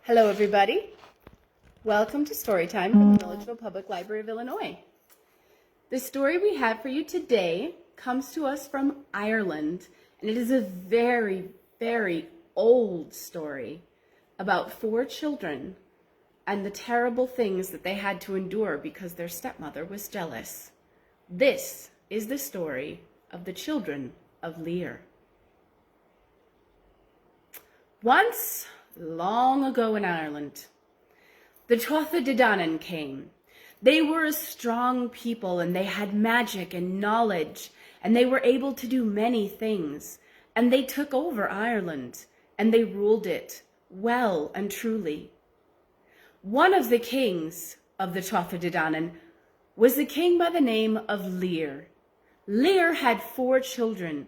Hello, everybody. Welcome to Storytime from the Milledgeville Public Library of Illinois. The story we have for you today comes to us from Ireland, and it is a very, very old story about 4 children and the terrible things that they had to endure because their stepmother was jealous. This is the story of the children of Lear. Once, long ago in Ireland, the Tuatha De Danann came. They were a strong people, and they had magic and knowledge, and they were able to do many things. And they took over Ireland, and they ruled it well and truly. One of the kings of the Tuatha De Danann was a king by the name of Lear. Lear had 4 children.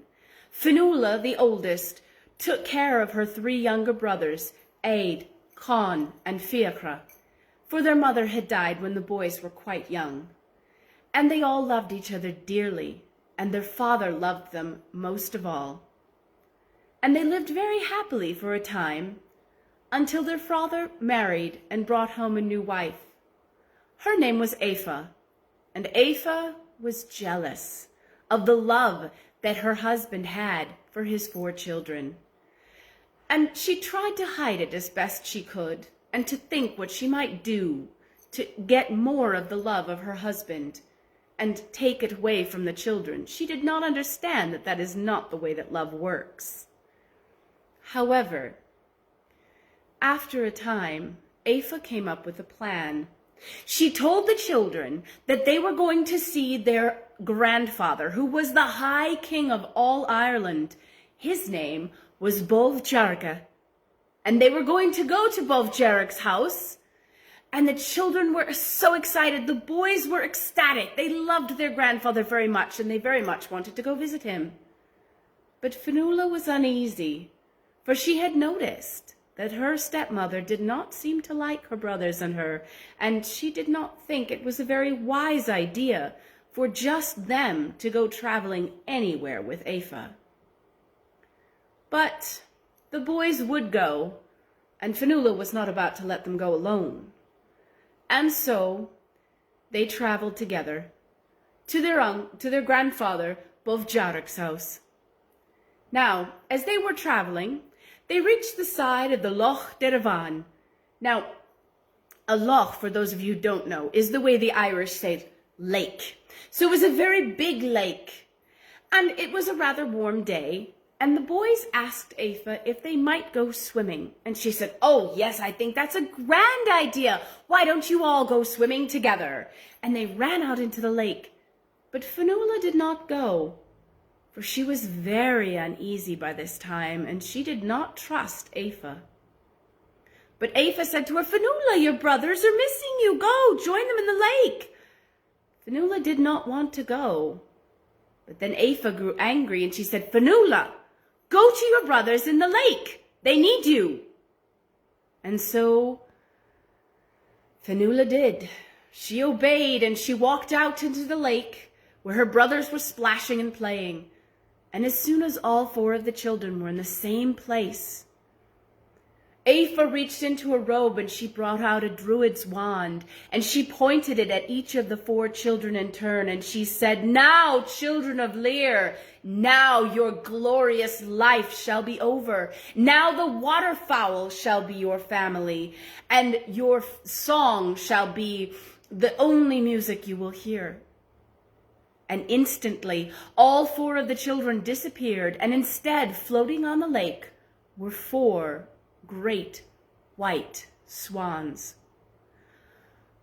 Fionnuala, the oldest, took care of her 3 younger brothers, Aed, Con, and Fiachra, for their mother had died when the boys were quite young. And they all loved each other dearly, and their father loved them most of all. And they lived very happily for a time, until their father married and brought home a new wife. Her name was Aoife, and Aoife was jealous of the love that her husband had for his 4 children. And she tried to hide it as best she could, and to think what she might do to get more of the love of her husband and take it away from the children. She did not understand that that is not the way that love works. However, after a time, Aoife came up with a plan. She told the children that they were going to see their grandfather, who was the High King of all Ireland. His name was Bov Jarga, and they were going to go to Bov Jarga's house, and the children were so excited. The boys were ecstatic. They loved their grandfather very much, and they very much wanted to go visit him. But Fionnuala was uneasy, for she had noticed that her stepmother did not seem to like her brothers and her, and she did not think it was a very wise idea for just them to go traveling anywhere with Aoife. But the boys would go, and Fionnuala was not about to let them go alone. And so they traveled together to their grandfather, Bov Jarga's house. Now, as they were traveling, they reached the side of the Loch Dervan. Now, a loch, for those of you who don't know, is the way the Irish say lake. So it was a very big lake, and it was a rather warm day. And the boys asked Aoife if they might go swimming. And she said, "Oh, yes, I think that's a grand idea. Why don't you all go swimming together?" And they ran out into the lake. But Fionnuala did not go, for she was very uneasy by this time, and she did not trust Aoife. But Aoife said to her, "Fionnuala, your brothers are missing you. Go, join them in the lake." Fionnuala did not want to go. But then Aoife grew angry, and she said, "Fionnuala, go to your brothers in the lake. They need you." And so Fionnuala did. She obeyed, and she walked out into the lake where her brothers were splashing and playing. And as soon as all 4 of the children were in the same place, Aoife reached into a robe, and she brought out a druid's wand, and she pointed it at each of the 4 children in turn, and she said, "Now, children of Lear, now your glorious life shall be over. Now the waterfowl shall be your family, and your song shall be the only music you will hear." And instantly, all 4 of the children disappeared, and instead, floating on the lake, were 4 great white swans.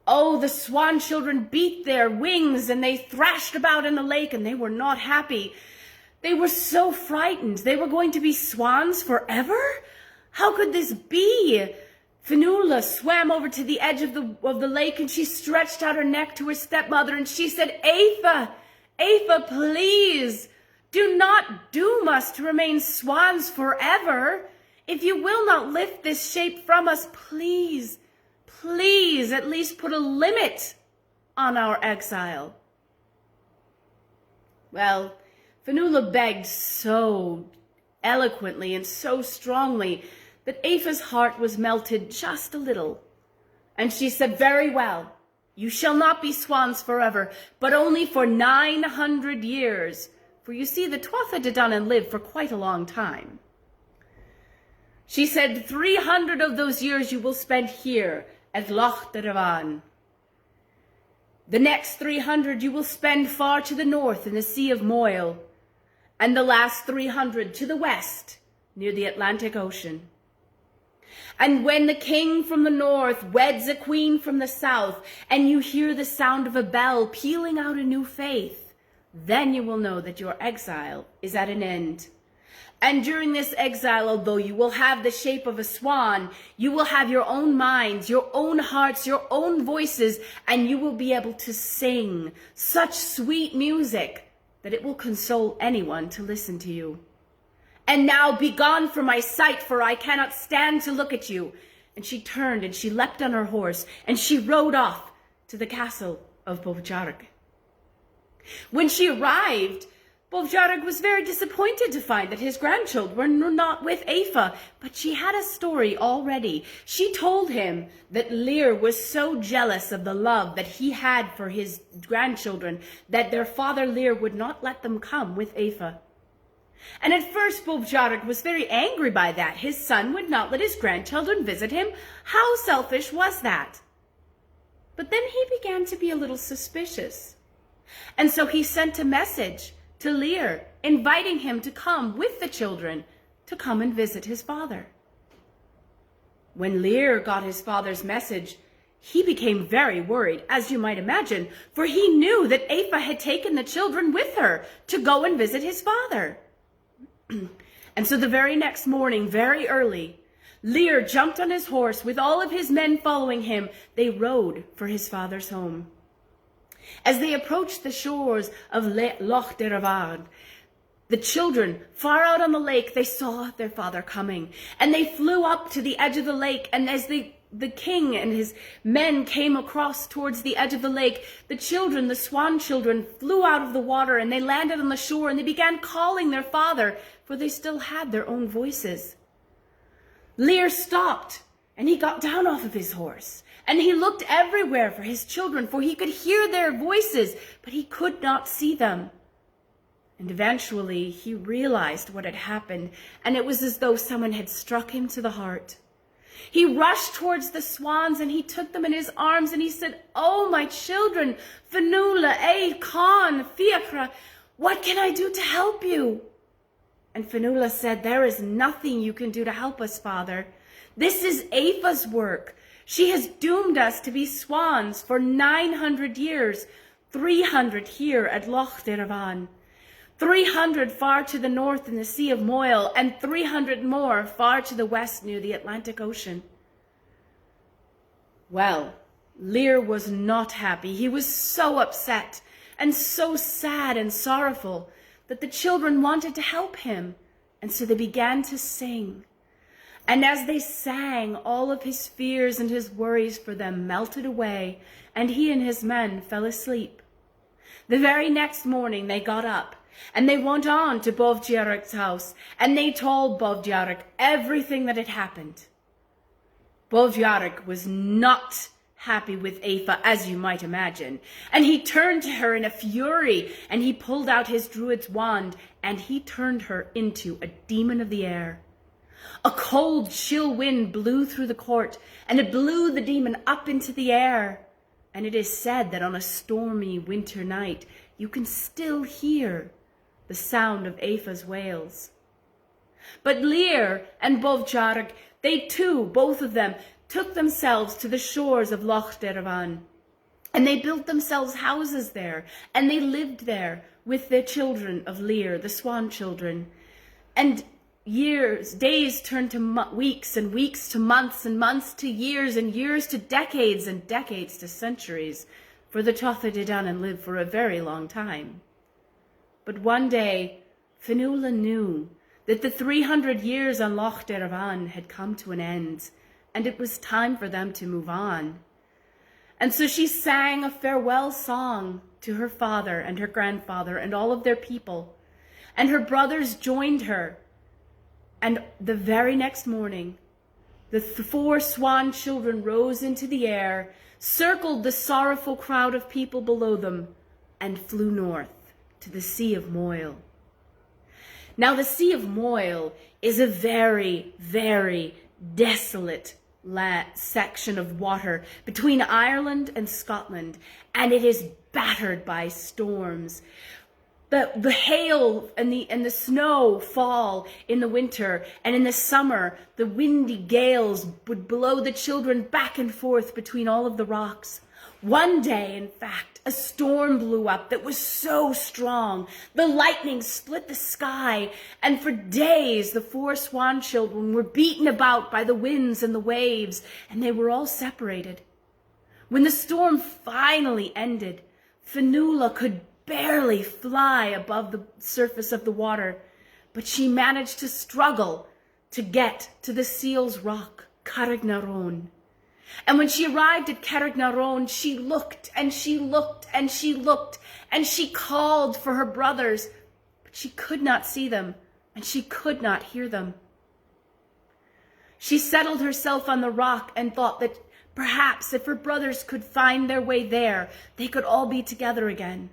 Oh, the swan children beat their wings, and they thrashed about in the lake, and they were not happy. They were so frightened. They were going to be swans forever? How could this be? Fionnuala swam over to the edge of the lake, and she stretched out her neck to her stepmother, and she said, "Aoife, Aoife, please, do not doom us to remain swans forever. If you will not lift this shape from us, please, please at least put a limit on our exile." Well, Fionnuala begged so eloquently and so strongly that Aoife's heart was melted just a little. And she said, "Very well, you shall not be swans forever, but only for 900 years. For you see, the Tuatha De Danann lived for quite a long time. She said, 300 of those years you will spend here at Loch Dervan. The next 300 you will spend far to the north in the Sea of Moyle, and the last 300 to the west near the Atlantic Ocean. And when the king from the north weds a queen from the south, and you hear the sound of a bell pealing out a new faith, then you will know that your exile is at an end. And during this exile, although you will have the shape of a swan, you will have your own minds, your own hearts, your own voices, and you will be able to sing such sweet music that it will console anyone to listen to you. And now be gone from my sight, for I cannot stand to look at you." And she turned and she leapt on her horse and she rode off to the castle of Bovjarg. When she arrived, Bovjarg was very disappointed to find that his grandchildren were not with Aoife, but she had a story already. She told him that Lir was so jealous of the love that he had for his grandchildren that their father Lir would not let them come with Aoife. And at first Bovjarg was very angry by that. His son would not let his grandchildren visit him. How selfish was that? But then he began to be a little suspicious. And so he sent a message to Lir, inviting him to come with the children to come and visit his father. When Lir got his father's message, he became very worried, as you might imagine, for he knew that Aoife had taken the children with her to go and visit his father. And so the very next morning, very early, Lir jumped on his horse with all of his men following him. They rode for his father's home. As they approached the shores of Loch Dervan, the children, far out on the lake, they saw their father coming. And they flew up to the edge of the lake. And as the king and his men came across towards the edge of the lake, the children, the swan children, flew out of the water and they landed on the shore and they began calling their father, for they still had their own voices. Lir stopped and he got down off of his horse and he looked everywhere for his children, for he could hear their voices, but he could not see them. And eventually he realized what had happened, and it was as though someone had struck him to the heart. He rushed towards the swans and he took them in his arms and he said, "Oh, my children, Fionnuala, Con, Fiachra, what can I do to help you?" And Fionnuala said, "There is nothing you can do to help us, Father. This is Aoife's work. She has doomed us to be swans for 900 years, 300 here at Loch Dervan. 300 far to the north in the Sea of Moyle, and 300 more far to the west near the Atlantic Ocean." Well, Lir was not happy. He was so upset and so sad and sorrowful that the children wanted to help him, and so they began to sing. And as they sang, all of his fears and his worries for them melted away, and he and his men fell asleep. The very next morning they got up, and they went on to Bovjarg's house, and they told Bovjarg everything that had happened. Bovjarg was not happy with Aoife, as you might imagine, and he turned to her in a fury, and he pulled out his druid's wand, and he turned her into a demon of the air. A cold, chill wind blew through the court, and it blew the demon up into the air. And it is said that on a stormy winter night, you can still hear the sound of Aoife's wails. But Lir and Bovjarg, they too, both of them, took themselves to the shores of Loch Dervan, and they built themselves houses there, and they lived there with the children of Lir, the swan children. And days turned to weeks, and weeks to months, and months to years, and years to decades, and decades to centuries, for the Tuatha De Danann lived for a very long time. But one day, Fionnuala knew that the 300 years on Loch Dervan had come to an end, and it was time for them to move on. And so she sang a farewell song to her father and her grandfather and all of their people, and her brothers joined her. And the very next morning, The four swan children rose into the air, circled the sorrowful crowd of people below them, and flew north to the Sea of Moyle. Now the Sea of Moyle is a very, very desolate section of water between Ireland and Scotland, and it is battered by storms. The hail and the snow fall in the winter, and in the summer the windy gales would blow the children back and forth between all of the rocks. One day, in fact, a storm blew up that was so strong, the lightning split the sky, and for days the four swan children were beaten about by the winds and the waves, and they were all separated. When the storm finally ended, Fionnuala could barely fly above the surface of the water, but she managed to struggle to get to the seal's rock, Carrignarone. And when she arrived at Carrignarone, she looked and she looked and she looked and she called for her brothers, but she could not see them and she could not hear them. She settled herself on the rock and thought that perhaps if her brothers could find their way there, they could all be together again.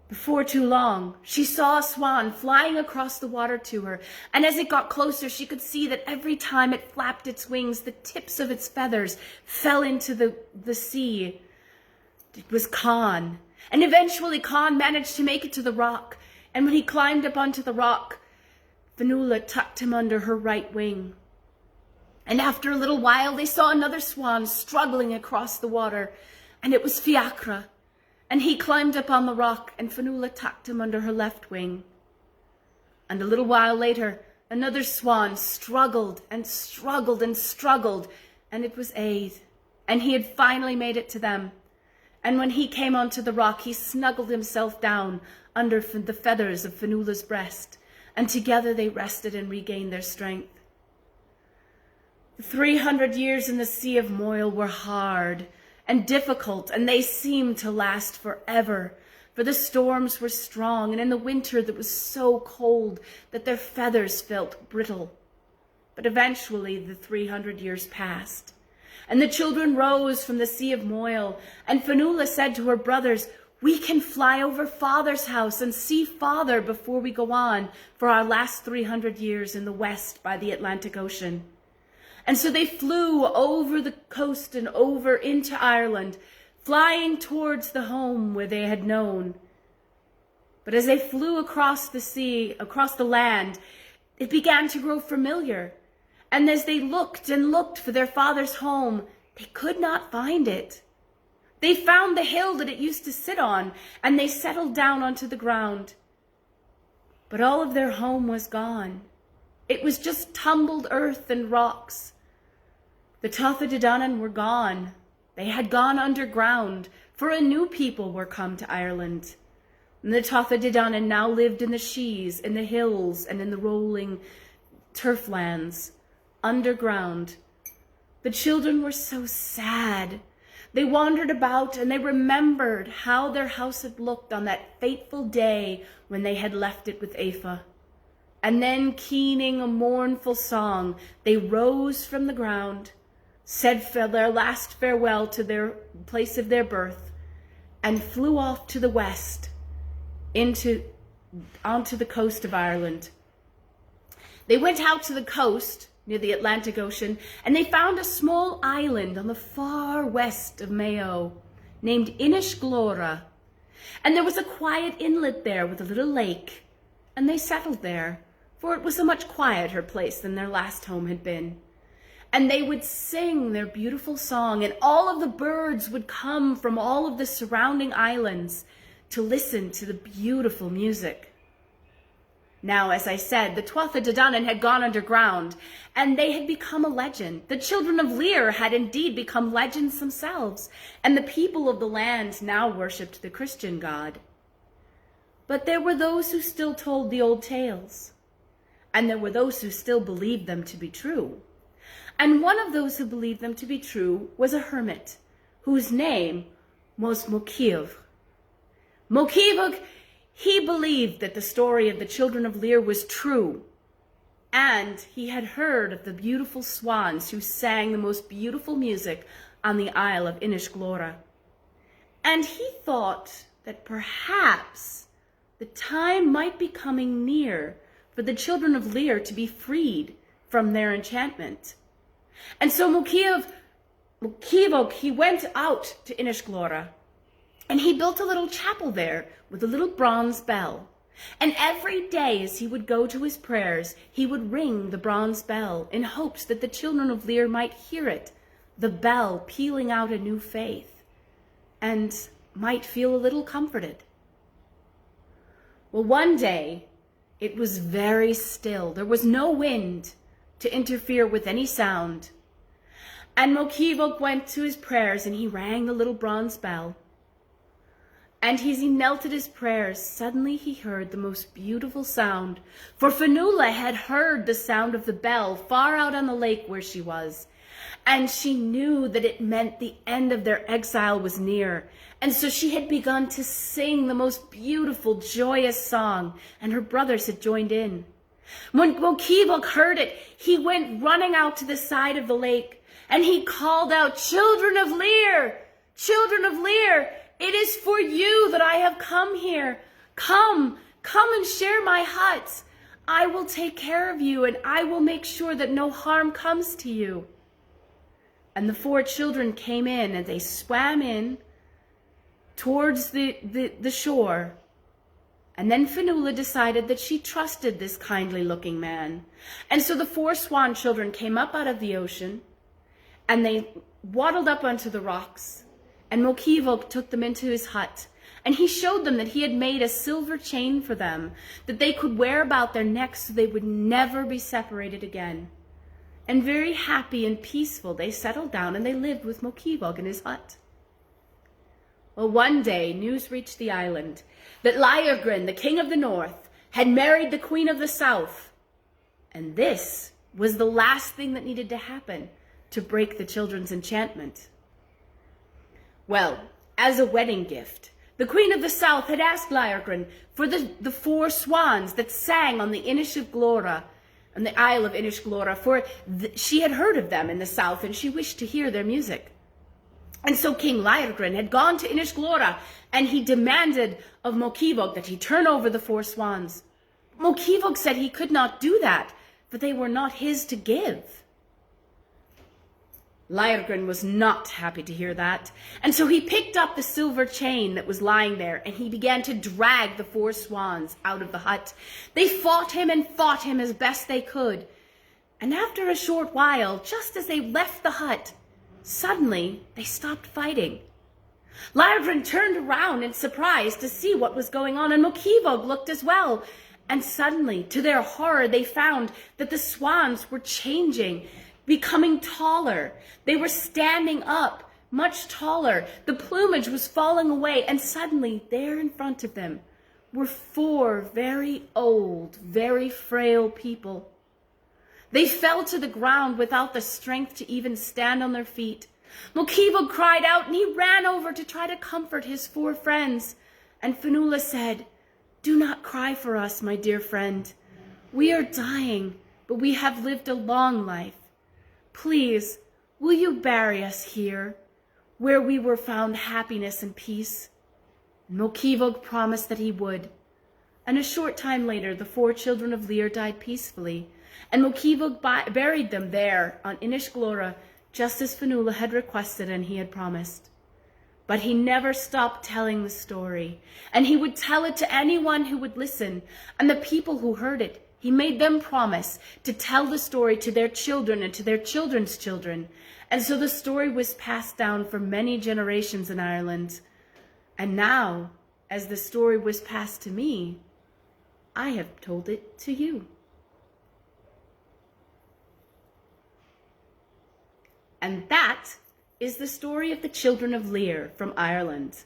Before too long, she saw a swan flying across the water to her, and as it got closer, she could see that every time it flapped its wings, the tips of its feathers fell into the sea. It was Conn, and eventually Conn managed to make it to the rock, and when he climbed up onto the rock, Fionnuala tucked him under her right wing. And after a little while, they saw another swan struggling across the water, and it was Fiachra. And he climbed up on the rock, and Fionnuala tucked him under her left wing. And a little while later, another swan struggled and struggled and struggled, and it was Aed. And he had finally made it to them. And when he came onto the rock, he snuggled himself down under the feathers of Fionnuala's breast, and together they rested and regained their strength. The 300 years in the Sea of Moyle were hard and difficult, and they seemed to last forever, for the storms were strong, and in the winter that was so cold that their feathers felt brittle. But eventually the 300 years passed, and the children rose from the Sea of Moyle, and Fionnuala said to her brothers, "We can fly over Father's house and see Father before we go on for our last 300 years in the west by the Atlantic Ocean." And so they flew over the coast and over into Ireland, flying towards the home where they had known. But as they flew across the sea, across the land, it began to grow familiar. And as they looked and looked for their father's home, they could not find it. They found the hill that it used to sit on, and they settled down onto the ground. But all of their home was gone. It was just tumbled earth and rocks. The Tuatha De Danann were gone. They had gone underground, for a new people were come to Ireland. And the Tuatha De Danann now lived in the Shees, in the hills, and in the rolling turflands, underground. The children were so sad. They wandered about and they remembered how their house had looked on that fateful day when they had left it with Aoife. And then, keening a mournful song, they rose from the ground, said their last farewell to their place of their birth, and flew off to the west, onto the coast of Ireland. They went out to the coast near the Atlantic Ocean, and they found a small island on the far west of Mayo named Inishglora. And there was a quiet inlet there with a little lake, and they settled there, for it was a much quieter place than their last home had been. And they would sing their beautiful song, and all of the birds would come from all of the surrounding islands to listen to the beautiful music. Now, as I said, the Tuatha De Danann had gone underground, and they had become a legend. The children of Lear had indeed become legends themselves, and the people of the land now worshipped the Christian God. But there were those who still told the old tales, and there were those who still believed them to be true. And one of those who believed them to be true was a hermit, whose name was Mochív. Mochív, he believed that the story of the children of Lear was true, and he had heard of the beautiful swans who sang the most beautiful music on the Isle of Inishglora. And he thought that perhaps the time might be coming near for the children of Lir to be freed from their enchantment. And so Mukivog, he went out to Inishglora, and he built a little chapel there with a little bronze bell. And every day as he would go to his prayers, he would ring the bronze bell in hopes that the children of Lir might hear it, the bell pealing out a new faith, and might feel a little comforted. Well, one day it was very still. There was no wind to interfere with any sound. And Mokivog went to his prayers and he rang the little bronze bell. And as he knelt at his prayers, suddenly he heard the most beautiful sound. For Fionnuala had heard the sound of the bell far out on the lake where she was. And she knew that it meant the end of their exile was near. And so she had begun to sing the most beautiful, joyous song, and her brothers had joined in. When Mokivog heard it, he went running out to the side of the lake, and he called out, "Children of Lir! Children of Lir! It is for you that I have come here. Come and share my hut. I will take care of you, and I will make sure that no harm comes to you." And the 4 children came in, and they swam in towards the shore. And then Fionnuala decided that she trusted this kindly looking man. And so the 4 swan children came up out of the ocean, and they waddled up onto the rocks. And Mokivog took them into his hut, and he showed them that he had made a silver chain for them that they could wear about their necks so they would never be separated again. And very happy and peaceful, they settled down and they lived with Mokivog in his hut. Well, one day news reached the island that Liargrin, the king of the north, had married the queen of the south. And this was the last thing that needed to happen to break the children's enchantment. Well, as a wedding gift, the Queen of the South had asked Liargrin for the 4 swans that sang on the Inishglora, on the Isle of Inishglora, for she had heard of them in the south and she wished to hear their music. And so King Liargrin had gone to Inishglora and he demanded of Mokivog that he turn over the 4 swans. Mokivog said he could not do that, for they were not his to give. Liargrin was not happy to hear that, and so he picked up the silver chain that was lying there, and he began to drag the 4 swans out of the hut. They fought him as best they could, and after a short while, just as they left the hut, suddenly they stopped fighting. Liargrin turned around in surprise to see what was going on, and Mokivog looked as well, and suddenly, to their horror, they found that the swans were changing, becoming taller. They were standing up, much taller. The plumage was falling away, and suddenly, there in front of them, were 4 very old, very frail people. They fell to the ground without the strength to even stand on their feet. Mokivog cried out, and he ran over to try to comfort his 4 friends. And Fionnuala said, "Do not cry for us, my dear friend. We are dying, but we have lived a long life. Please, will you bury us here, where we were found happiness and peace?" And Mokivog promised that he would. And a short time later, the 4 children of Lir died peacefully, and Mokivog buried them there on Inishglora, just as Fionnuala had requested and he had promised. But he never stopped telling the story, and he would tell it to anyone who would listen, and the people who heard it, he made them promise to tell the story to their children and to their children's children. And so the story was passed down for many generations in Ireland. And now, as the story was passed to me, I have told it to you. And that is the story of the children of Lir from Ireland.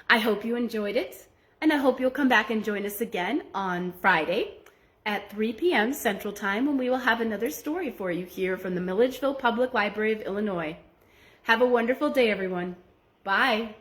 I hope you enjoyed it, and I hope you'll come back and join us again on Friday at 3 p.m. Central Time, when we will have another story for you here from the Milledgeville Public Library of Illinois. Have a wonderful day, everyone. Bye.